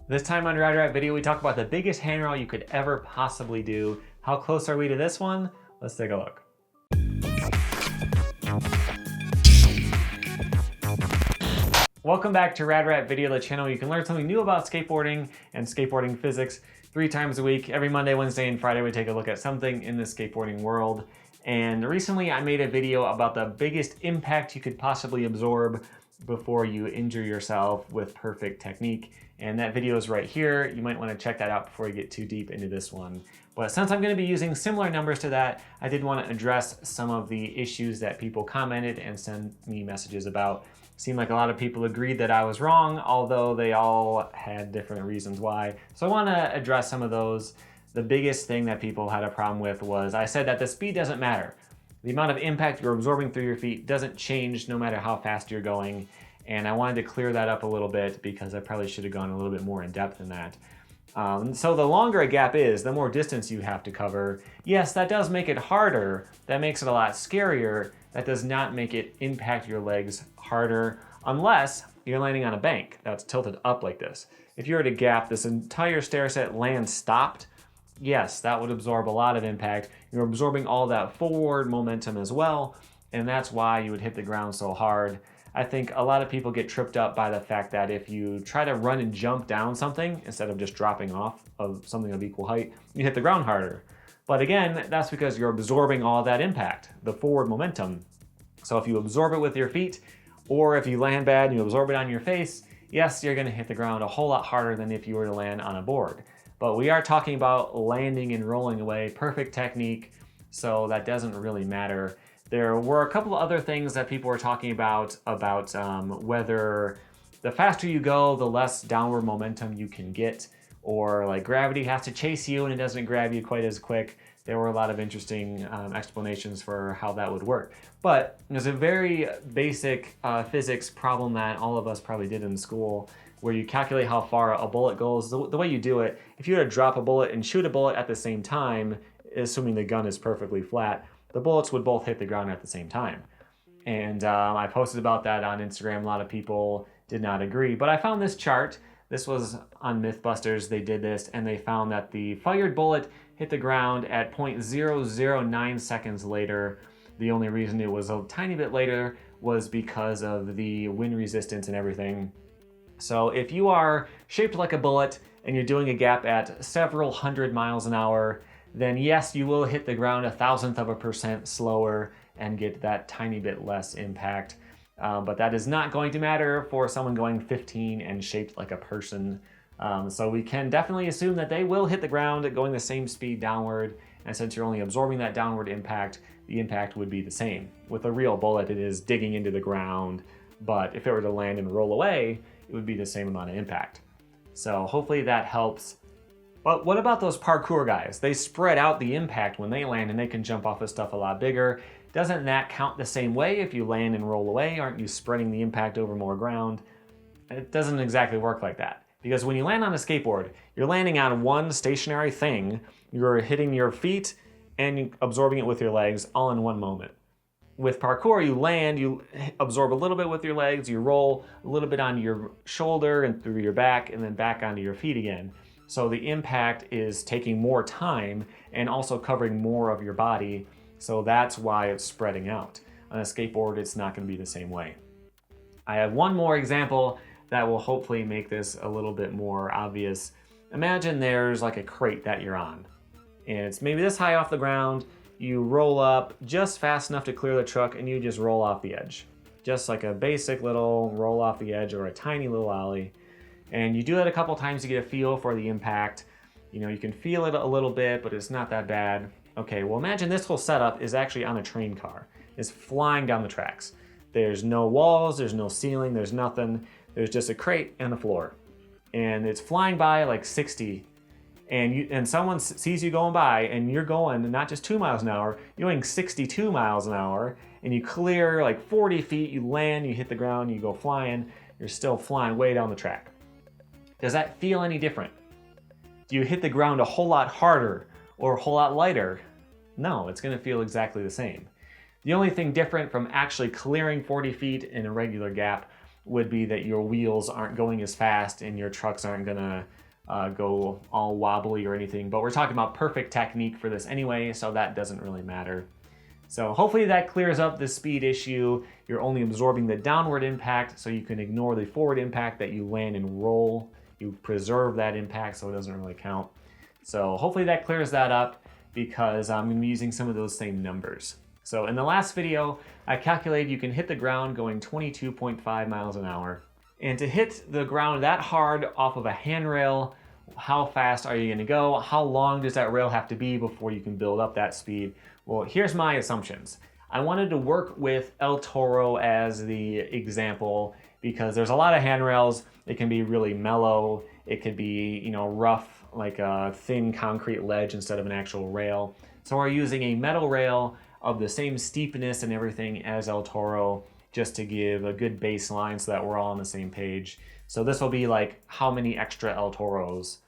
This time on Rad Rat Video, we talk about the biggest handrail you could ever possibly do. How close are we to this one? Let's take a look. Welcome back to Rad Rat Video, the channel where you can learn something new about skateboarding and skateboarding physics 3 times a week. Every Monday, Wednesday, and Friday, we take a look at something in the skateboarding world. And recently I made a video about the biggest impact you could possibly absorb before you injure yourself with perfect technique. And that video is right here. You might want to check that out before you get too deep into this one. But since I'm going to be using similar numbers to that, I did want to address some of the issues that people commented and sent me messages about. Seemed like a lot of people agreed that I was wrong, although they all had different reasons why. So I want to address some of those. The biggest thing that people had a problem with was I said that the speed doesn't matter. The amount of impact you're absorbing through your feet doesn't change no matter how fast you're going. And I wanted to clear that up a little bit because I probably should have gone a little bit more in depth in that. So the longer a gap is, the more distance you have to cover. Yes, that does make it harder. That makes it a lot scarier. That does not make it impact your legs harder unless you're landing on a bank that's tilted up like this. If you're at a gap, this entire stair set lands stopped, yes, that would absorb a lot of impact. You're absorbing all that forward momentum as well, and that's why you would hit the ground so hard. I think a lot of people get tripped up by the fact that if you try to run and jump down something instead of just dropping off of something of equal height, you hit the ground harder. But again, that's because you're absorbing all that impact, the forward momentum. So if you absorb it with your feet, or if you land bad and you absorb it on your face, yes, you're gonna hit the ground a whole lot harder than if you were to land on a board. But we are talking about landing and rolling away, perfect technique, so that doesn't really matter. There were a couple of other things that people were talking about whether the faster you go, the less downward momentum you can get, or like gravity has to chase you and it doesn't grab you quite as quick. There were a lot of interesting explanations for how that would work. But there's a very basic physics problem that all of us probably did in school, where you calculate how far a bullet goes. The way you do it, if you were to drop a bullet and shoot a bullet at the same time, assuming the gun is perfectly flat, the bullets would both hit the ground at the same time. And I posted about that on Instagram. A lot of people did not agree, but I found this chart. This was on Mythbusters. They did this and they found that the fired bullet hit the ground at 0.009 seconds later. The only reason it was a tiny bit later was because of the wind resistance and everything. So if you are shaped like a bullet and you're doing a gap at several hundred miles an hour, then yes, you will hit the ground 1/1000% slower and get that tiny bit less impact. But that is not going to matter for someone going 15 and shaped like a person. So we can definitely assume that they will hit the ground going the same speed downward. And since you're only absorbing that downward impact, the impact would be the same. With a real bullet, it is digging into the ground. But if it were to land and roll away, it would be the same amount of impact. So hopefully that helps. But what about those parkour guys? They spread out the impact when they land and they can jump off of stuff a lot bigger. Doesn't that count the same way if you land and roll away? Aren't you spreading the impact over more ground? It doesn't exactly work like that. Because when you land on a skateboard, you're landing on one stationary thing. You're hitting your feet and absorbing it with your legs all in one moment. With parkour, you land, you absorb a little bit with your legs, you roll a little bit onto your shoulder and through your back, and then back onto your feet again. So the impact is taking more time and also covering more of your body. So that's why it's spreading out. On a skateboard, it's not going to be the same way. I have one more example that will hopefully make this a little bit more obvious. Imagine there's like a crate that you're on, and it's maybe this high off the ground. You roll up just fast enough to clear the truck and you just roll off the edge. Just like a basic little roll off the edge or a tiny little ollie. And you do that a couple times to get a feel for the impact. You know, you can feel it a little bit, but it's not that bad. Okay, well imagine this whole setup is actually on a train car. It's flying down the tracks. There's no walls, there's no ceiling, there's nothing. There's just a crate and a floor. And it's flying by like 60. And someone sees you going by and you're going not just 2 miles an hour, you're going 62 miles an hour, and you clear like 40 feet, you land, you hit the ground, you go flying, you're still flying way down the track. Does that feel any different? Do you hit the ground a whole lot harder or a whole lot lighter? No, it's going to feel exactly the same. The only thing different from actually clearing 40 feet in a regular gap would be that your wheels aren't going as fast and your trucks aren't gonna go all wobbly or anything. But we're talking about perfect technique for this anyway, so that doesn't really matter. So hopefully that clears up the speed issue. You're only absorbing the downward impact, so you can ignore the forward impact that you land and roll. You preserve that impact, so it doesn't really count. So hopefully that clears that up, because I'm going to be using some of those same numbers. So in the last video, I calculated you can hit the ground going 22.5 miles an hour. And to hit the ground that hard off of a handrail, how fast are you going to go? How long does that rail have to be before you can build up that speed? Well, here's my assumptions. I wanted to work with El Toro as the example because there's a lot of handrails. It can be really mellow. It could be, you know, rough, like a thin concrete ledge instead of an actual rail. So we're using a metal rail of the same steepness and everything as El Toro, just to give a good baseline so that we're all on the same page. So this will be like how many extra El Toros,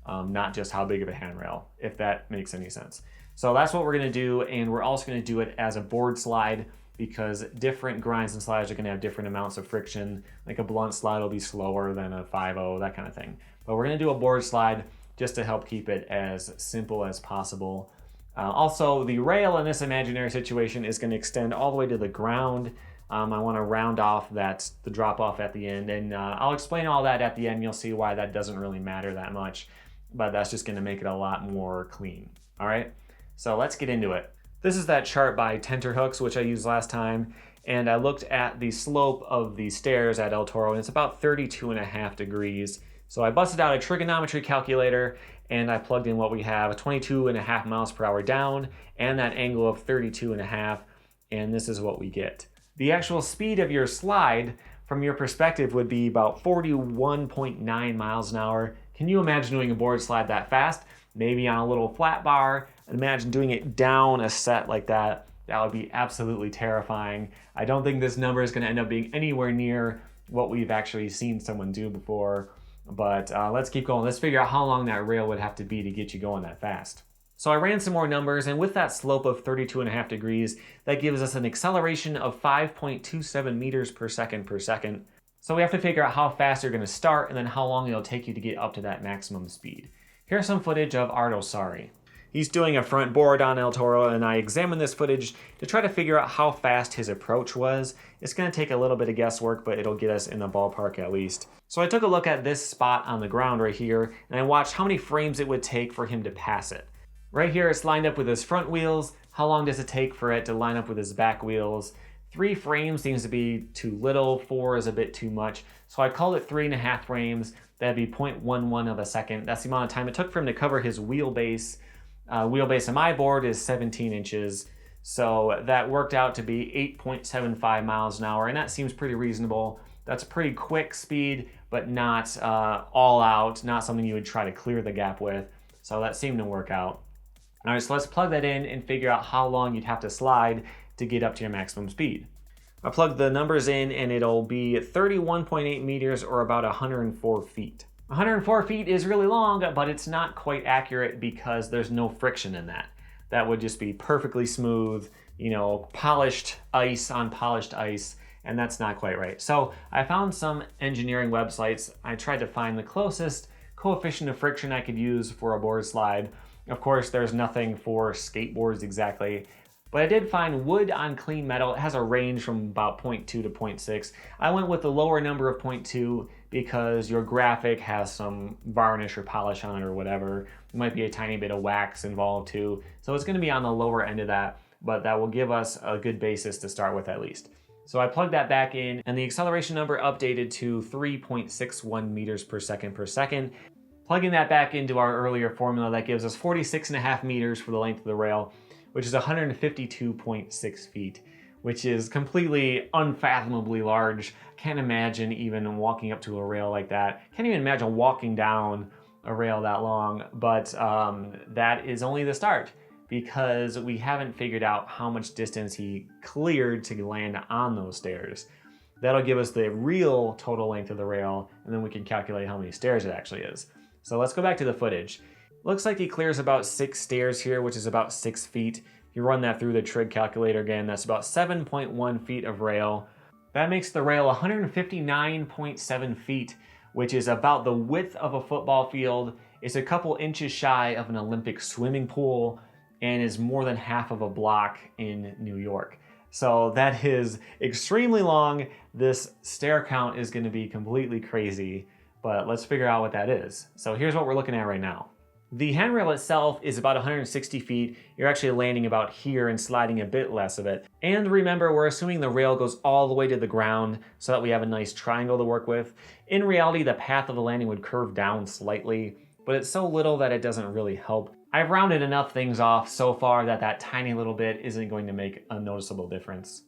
not just how big of a handrail, if that makes any sense. So that's what we're gonna do, and we're also gonna do it as a board slide because different grinds and slides are gonna have different amounts of friction. Like a blunt slide will be slower than a 5.0, that kind of thing. But we're gonna do a board slide just to help keep it as simple as possible. Also, the rail in this imaginary situation is gonna extend all the way to the ground. I wanna round off the drop off at the end, and I'll explain all that at the end. You'll see why that doesn't really matter that much, but that's just gonna make it a lot more clean, all right? So let's get into it. This is that chart by Tenterhooks, which I used last time, and I looked at the slope of the stairs at El Toro, and it's about 32.5 degrees. So I busted out a trigonometry calculator, and I plugged in what we have, 22.5 miles per hour down, and that angle of 32.5, and this is what we get. The actual speed of your slide, from your perspective, would be about 41.9 miles an hour. Can you imagine doing a board slide that fast? Maybe on a little flat bar. Imagine doing it down a set like that. That would be absolutely terrifying. I don't think this number is going to end up being anywhere near what we've actually seen someone do before. But let's keep going. Let's figure out how long that rail would have to be to get you going that fast. So I ran some more numbers, and with that slope of 32.5 degrees, that gives us an acceleration of 5.27 meters per second. So we have to figure out how fast you're going to start and then how long it'll take you to get up to that maximum speed. Here's some footage of Ardo Sari. He's doing a front board on El Toro, and I examined this footage to try to figure out how fast his approach was. It's going to take a little bit of guesswork, but it'll get us in the ballpark at least. So I took a look at this spot on the ground right here, and I watched how many frames it would take for him to pass it. Right here, it's lined up with his front wheels. How long does it take for it to line up with his back wheels? 3 frames seems to be too little, 4 is a bit too much. So I called it 3.5 frames. That'd be 0.11 of a second. That's the amount of time it took for him to cover his wheelbase. Wheelbase on my board is 17 inches. So that worked out to be 8.75 miles an hour, and that seems pretty reasonable. That's a pretty quick speed, but not all out, not something you would try to clear the gap with. So that seemed to work out. All right, so let's plug that in and figure out how long you'd have to slide to get up to your maximum speed. I plugged the numbers in, and it'll be 31.8 meters, or about 104 feet. 104 feet is really long, but it's not quite accurate because there's no friction in that. That would just be perfectly smooth, you know, polished ice on polished ice, and that's not quite right. So I found some engineering websites. I tried to find the closest coefficient of friction I could use for a board slide. Of course, there's nothing for skateboards exactly, but I did find wood on clean metal. It has a range from about 0.2 to 0.6. I went with the lower number of 0.2 because your graphic has some varnish or polish on it or whatever. There might be a tiny bit of wax involved too. So it's gonna be on the lower end of that, but that will give us a good basis to start with at least. So I plugged that back in, and the acceleration number updated to 3.61 meters per second. Plugging that back into our earlier formula, that gives us 46.5 meters for the length of the rail, which is 152.6 feet, which is completely unfathomably large. Can't imagine even walking up to a rail like that. Can't even imagine walking down a rail that long, but that is only the start because we haven't figured out how much distance he cleared to land on those stairs. That'll give us the real total length of the rail, and then we can calculate how many stairs it actually is. So let's go back to the footage. Looks like he clears about 6 stairs here, which is about 6 feet. If you run that through the trig calculator again, that's about 7.1 feet of rail. That makes the rail 159.7 feet, which is about the width of a football field. It's a couple inches shy of an Olympic swimming pool and is more than half of a block in New York. So that is extremely long. This stair count is going to be completely crazy, but let's figure out what that is. So here's what we're looking at right now. The handrail itself is about 160 feet. You're actually landing about here and sliding a bit less of it. And remember, we're assuming the rail goes all the way to the ground so that we have a nice triangle to work with. In reality, the path of the landing would curve down slightly, but it's so little that it doesn't really help. I've rounded enough things off so far that that tiny little bit isn't going to make a noticeable difference.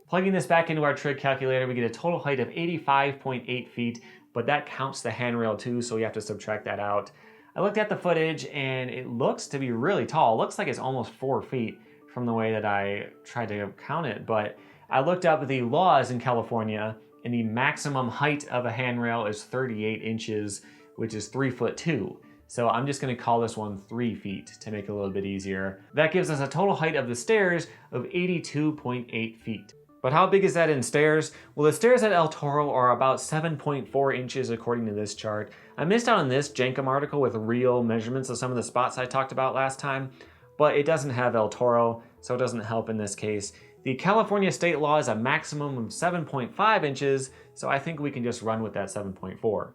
Plugging this back into our trig calculator, we get a total height of 85.8 feet, but that counts the handrail too, so we have to subtract that out. I looked at the footage and it looks to be really tall. It looks like it's almost 4 feet from the way that I tried to count it, but I looked up the laws in California and the maximum height of a handrail is 38 inches, which is 3'2". So I'm just gonna call this one 3 feet to make it a little bit easier. That gives us a total height of the stairs of 82.8 feet. But how big is that in stairs? Well, the stairs at El Toro are about 7.4 inches according to this chart. I missed out on this Jenkem article with real measurements of some of the spots I talked about last time, but it doesn't have El Toro, so it doesn't help in this case. The California state law is a maximum of 7.5 inches, so I think we can just run with that 7.4.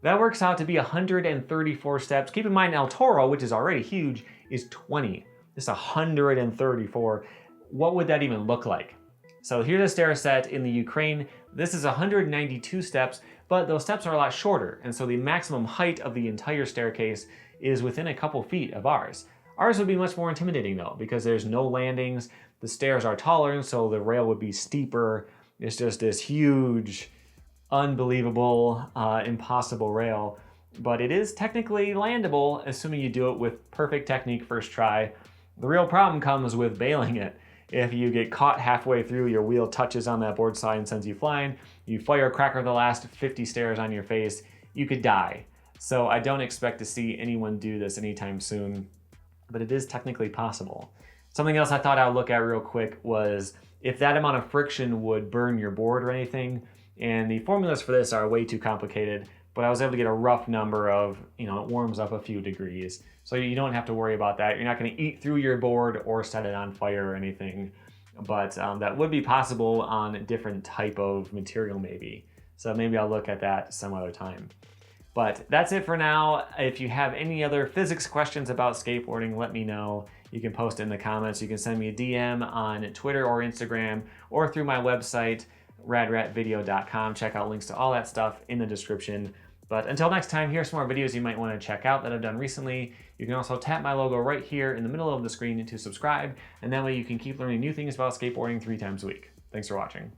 That works out to be 134 steps. Keep in mind El Toro, which is already huge, is 20. It's 134. What would that even look like? So here's a stair set in the Ukraine. This is 192 steps, but those steps are a lot shorter, and so the maximum height of the entire staircase is within a couple feet of ours. Ours would be much more intimidating though, because there's no landings, the stairs are taller, and so the rail would be steeper. It's just this huge, unbelievable, impossible rail, but it is technically landable, assuming you do it with perfect technique first try. The real problem comes with bailing it. If you get caught halfway through, your wheel touches on that board slide and sends you flying, you firecracker the last 50 stairs on your face, you could die. So I don't expect to see anyone do this anytime soon, but it is technically possible. Something else I thought I would look at real quick was if that amount of friction would burn your board or anything, and the formulas for this are way too complicated, but I was able to get a rough number of, it warms up a few degrees. So you don't have to worry about that. You're not gonna eat through your board or set it on fire or anything, but that would be possible on a different type of material maybe. So maybe I'll look at that some other time. But that's it for now. If you have any other physics questions about skateboarding, let me know. You can post it in the comments. You can send me a DM on Twitter or Instagram or through my website, radratvideo.com. Check out links to all that stuff in the description. But until next time, here's some more videos you might want to check out that I've done recently. You can also tap my logo right here in the middle of the screen to subscribe, and that way you can keep learning new things about skateboarding 3 times a week. Thanks for watching.